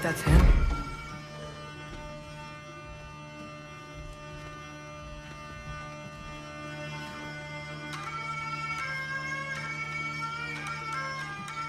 think that's him?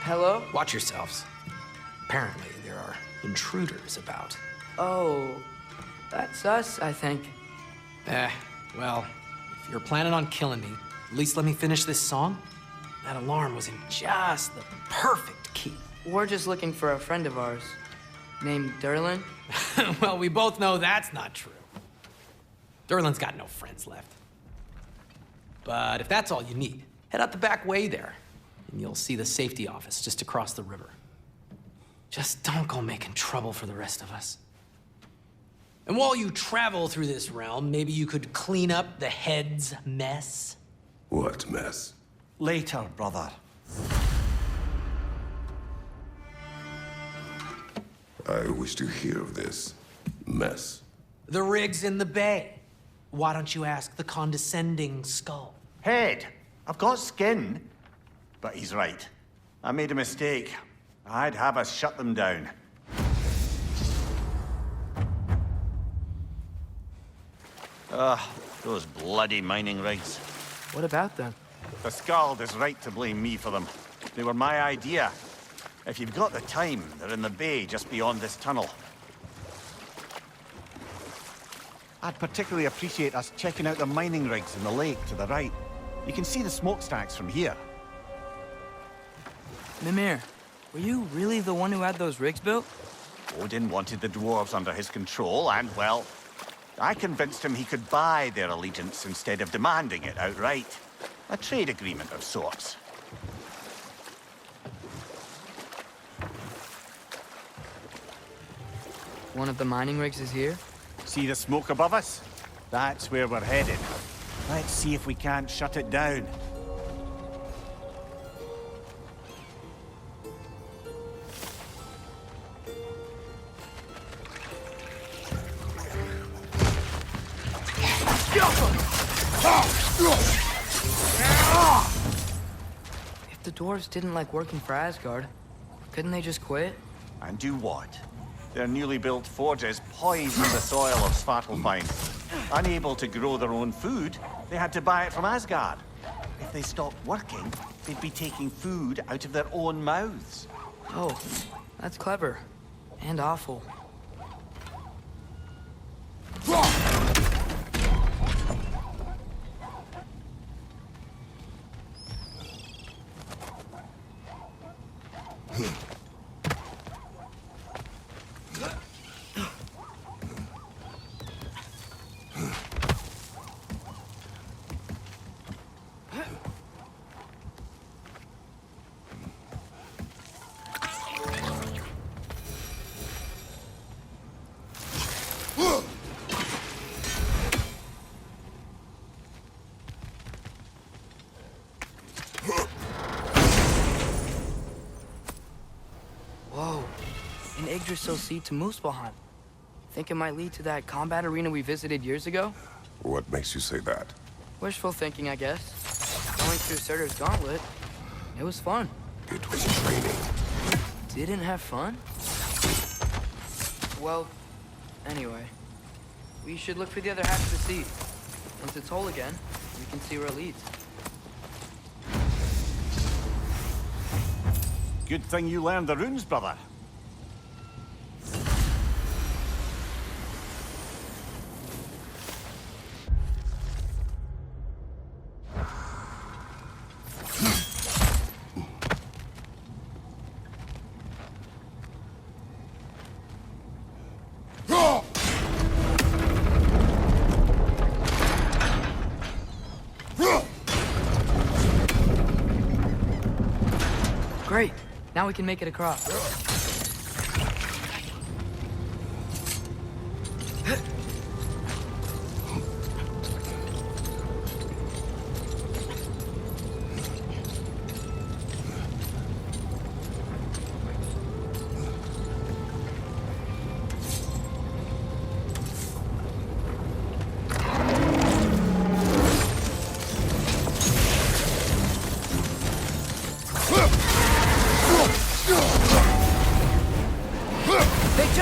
Hello? Watch yourselves. Apparently, there are intruders about. Oh, that's us, I think. Well, if you're planning on killing me, at least let me finish this song. That alarm was in just the perfect key. We're just looking for a friend of ours, named Derlin. Well, we both know that's not true. Derlin's got no friends left. But if that's all you need, head out the back way there, and you'll see the safety office just across the river. Just don't go making trouble for the rest of us. And while you travel through this realm, maybe you could clean up the head's mess? What mess? Later, brother. I wish to hear of this mess. The rig's in the bay. Why don't you ask the condescending skull? Head, I've got skin. But he's right. I made a mistake. I'd have us shut them down. Those bloody mining rigs. What about them? The Skald is right to blame me for them. They were my idea. If you've got the time, they're in the bay just beyond this tunnel. I'd particularly appreciate us checking out the mining rigs in the lake to the right. You can see the smokestacks from here. Mimir, were you really the one who had those rigs built? Odin wanted the dwarves under his control, and, well, I convinced him he could buy their allegiance instead of demanding it outright. A trade agreement of sorts. One of the mining rigs is here? See the smoke above us? That's where we're headed. Let's see if we can't shut it down. If the dwarves didn't like working for Asgard, couldn't they just quit? And do what? Their newly built forges poisoned the soil of Svartalfheim. Unable to grow their own food, they had to buy it from Asgard. If they stopped working, they'd be taking food out of their own mouths. Oh, that's clever. And awful. Whoa, an Yggdrasil seed to Muspelheim. Think it might lead to that combat arena we visited years ago? What makes you say that? Wishful thinking, I guess. Going through Surtur's gauntlet, it was fun. It was training. Didn't have fun? Well, anyway. We should look for the other half of the seed. Once it's whole again, we can see where it leads. Good thing you learned the runes, brother. Great. Now we can make it across.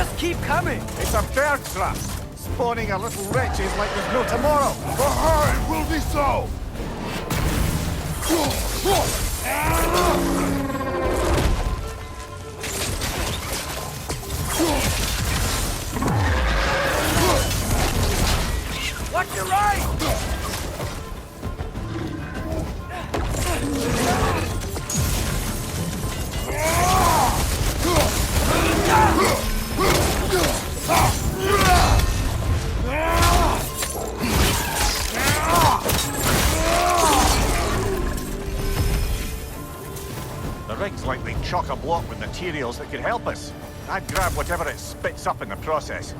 just keep coming. It's a bear trap, spawning a little wretches like there's no tomorrow. Aye, will be so! Watch your right! The rig's likely chock-a-block with materials that could help us. I'd grab whatever it spits up in the process.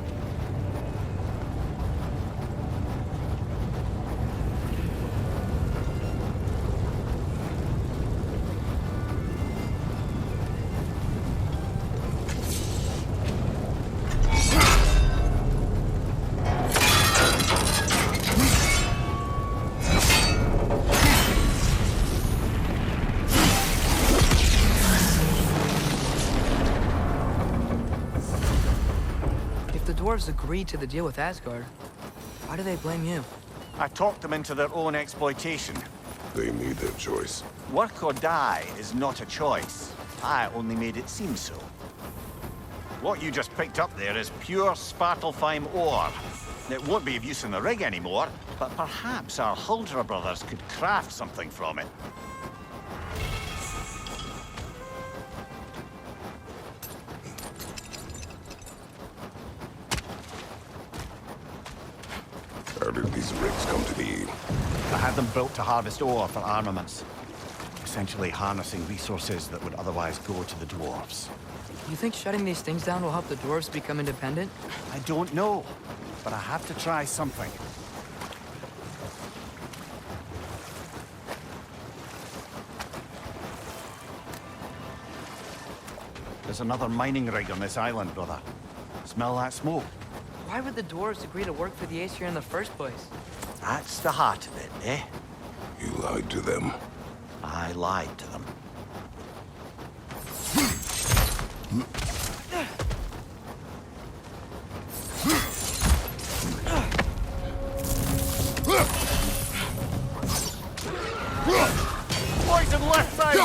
Dwarves agreed to the deal with Asgard. Why do they blame you? I talked them into their own exploitation. They made their choice. Work or die is not a choice. I only made it seem so. What you just picked up there is pure Svartalfheim ore. It won't be of use in the rig anymore, but perhaps our Huldra brothers could craft something from it. How did these rigs come to be? I had them built to harvest ore for armaments. Essentially harnessing resources that would otherwise go to the dwarves. You think shutting these things down will help the dwarves become independent? I don't know, but I have to try something. There's another mining rig on this island, brother. Smell that smoke? Why would the dwarves agree to work for the Aesir in the first place? That's the heart of it, eh? You lied to them. I lied to them. Poison left side!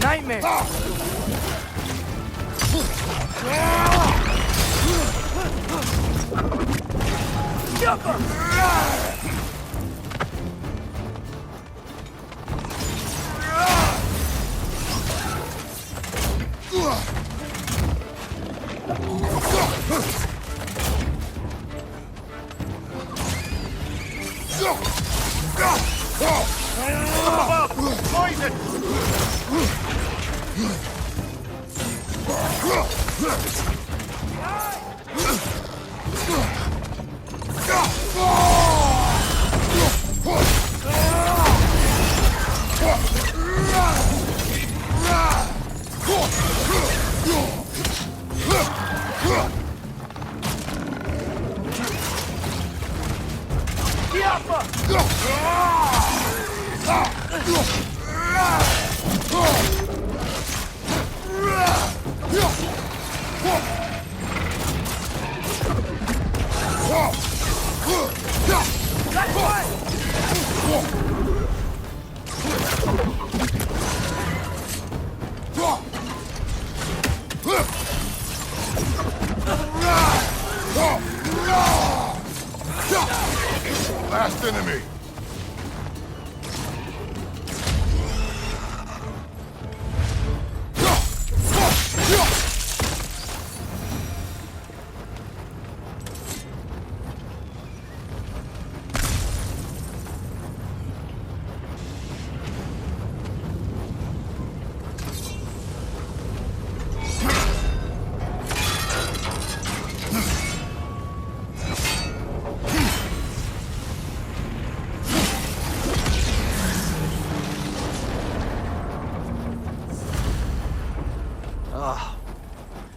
Nightmare! Poison! Yeah!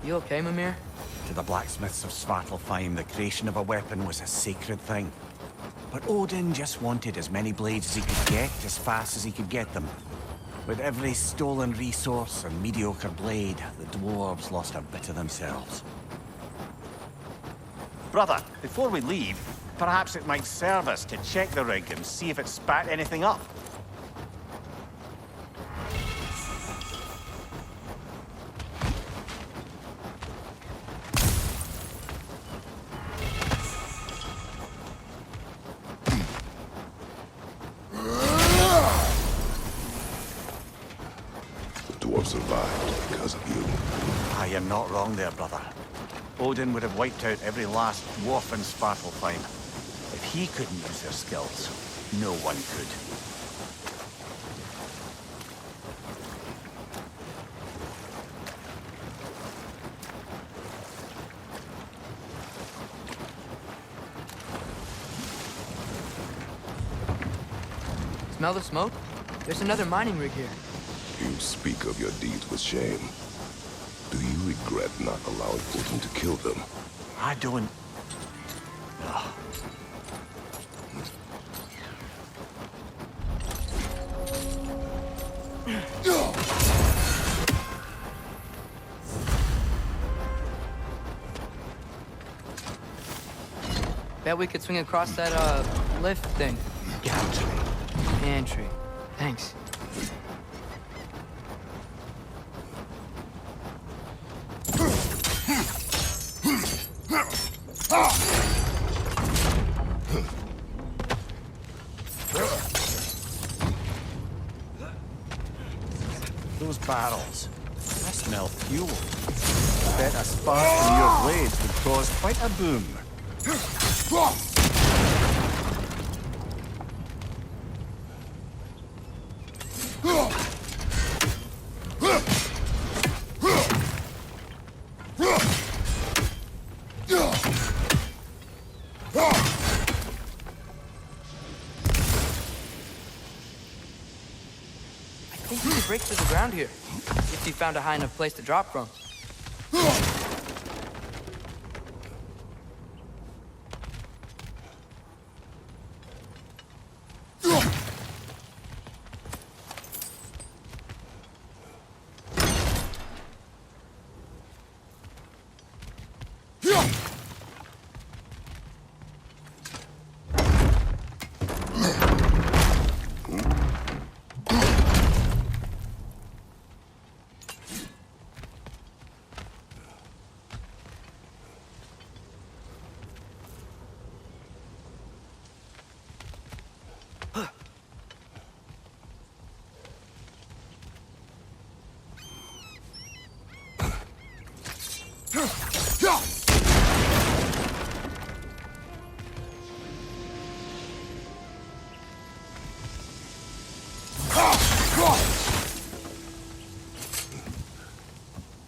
You okay, Mimir? To the blacksmiths of Svartalfheim, the creation of a weapon was a sacred thing. But Odin just wanted as many blades as he could get, as fast as he could get them. With every stolen resource and mediocre blade, the dwarves lost a bit of themselves. Brother, before we leave, perhaps it might serve us to check the rig and see if it spat anything up. The dwarves survived because of you. Ah, you're not wrong there, brother. Odin would have wiped out every last dwarf in Svartalfheim. If he couldn't use their skills, no one could. Smell the smoke? There's another mining rig here. You speak of your deeds with shame. Do you regret not allowing Odin to kill them? I don't... Ugh. Bet we could swing across that, lift thing. Gantry. Pantry. Thanks. Those barrels. I smell fuel. I bet a spark from your blades would cause quite a boom. I think you could break through the ground here, if you found a high enough place to drop from.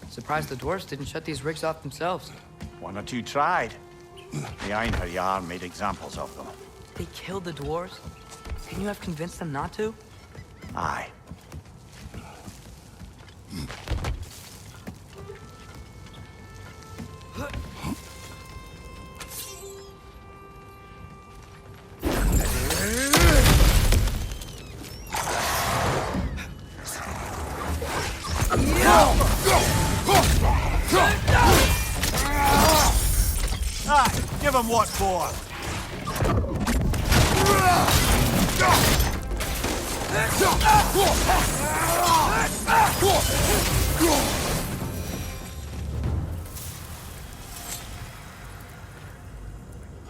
Surprised the dwarves didn't shut these rigs off themselves. One or two tried. The Einherjar made examples of them. They killed the dwarves? Couldn't you have convinced them not to? Aye. Give him what for!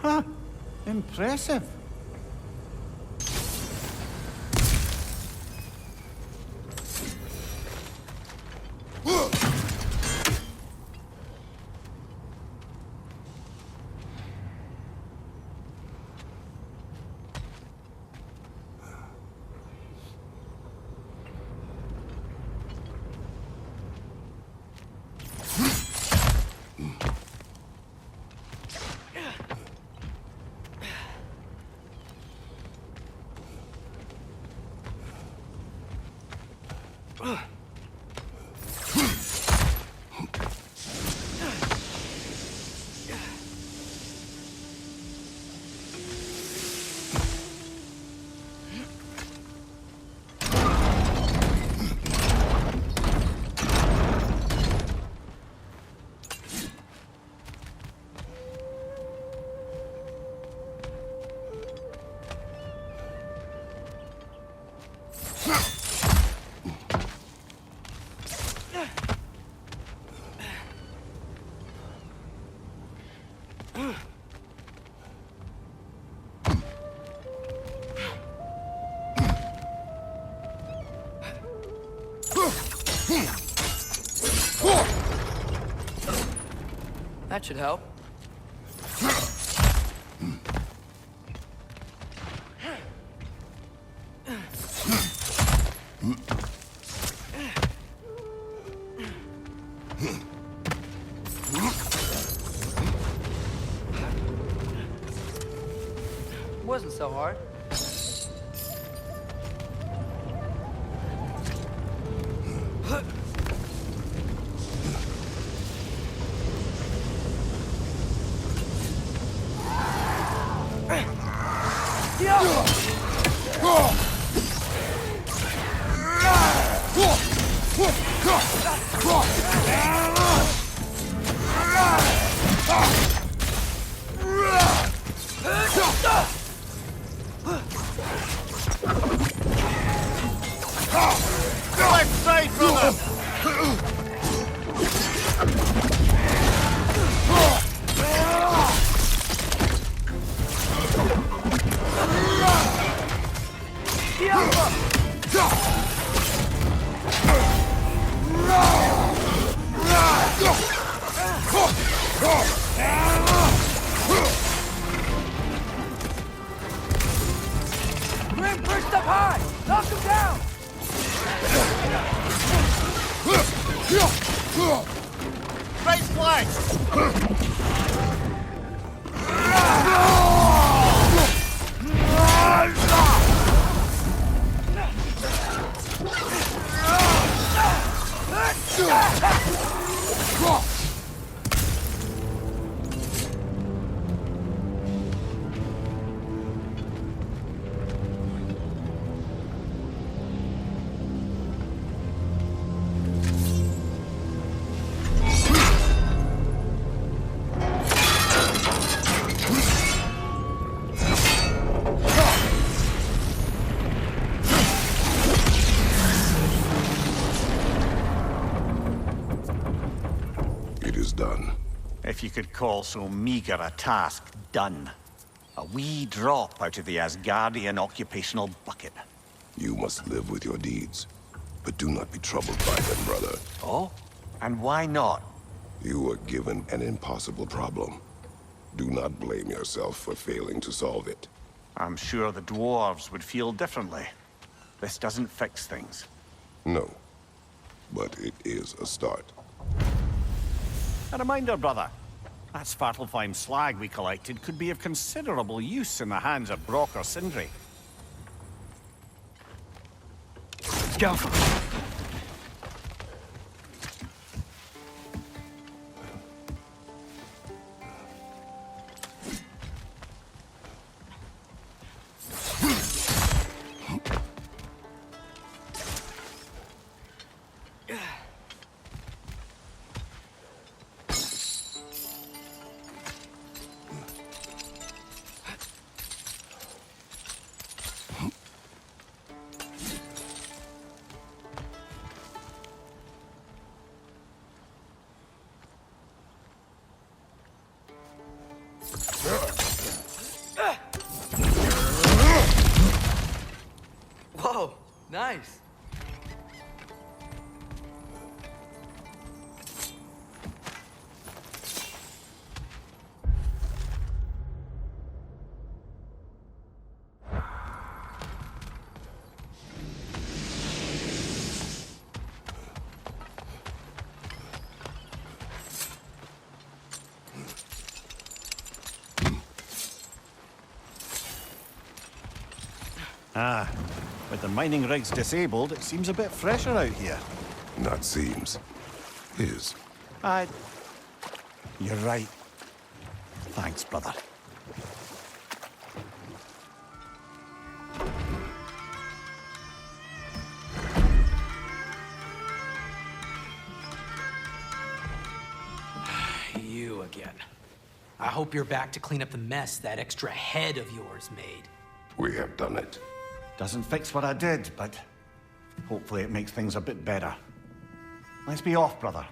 Huh. Impressive. That should help. Wasn't so hard. Left side, brother! Grim, pushed up high! Knock him down! Right flank! It is done. If you could call so meager a task done. A wee drop out of the Asgardian occupational bucket. You must live with your deeds. But do not be troubled by them, brother. Oh? And why not? You were given an impossible problem. Do not blame yourself for failing to solve it. I'm sure the dwarves would feel differently. This doesn't fix things. No. But it is a start. A reminder, brother. That Svartalfheim slag we collected could be of considerable use in the hands of Brock or Sindri. Let's go. Whoa, nice. Ah, with the mining rigs disabled, it seems a bit fresher out here. Not seems. Is. You're right. Thanks, brother. You again. I hope you're back to clean up the mess that extra head of yours made. We have done it. Doesn't fix what I did, but hopefully it makes things a bit better. Let's be off, brother.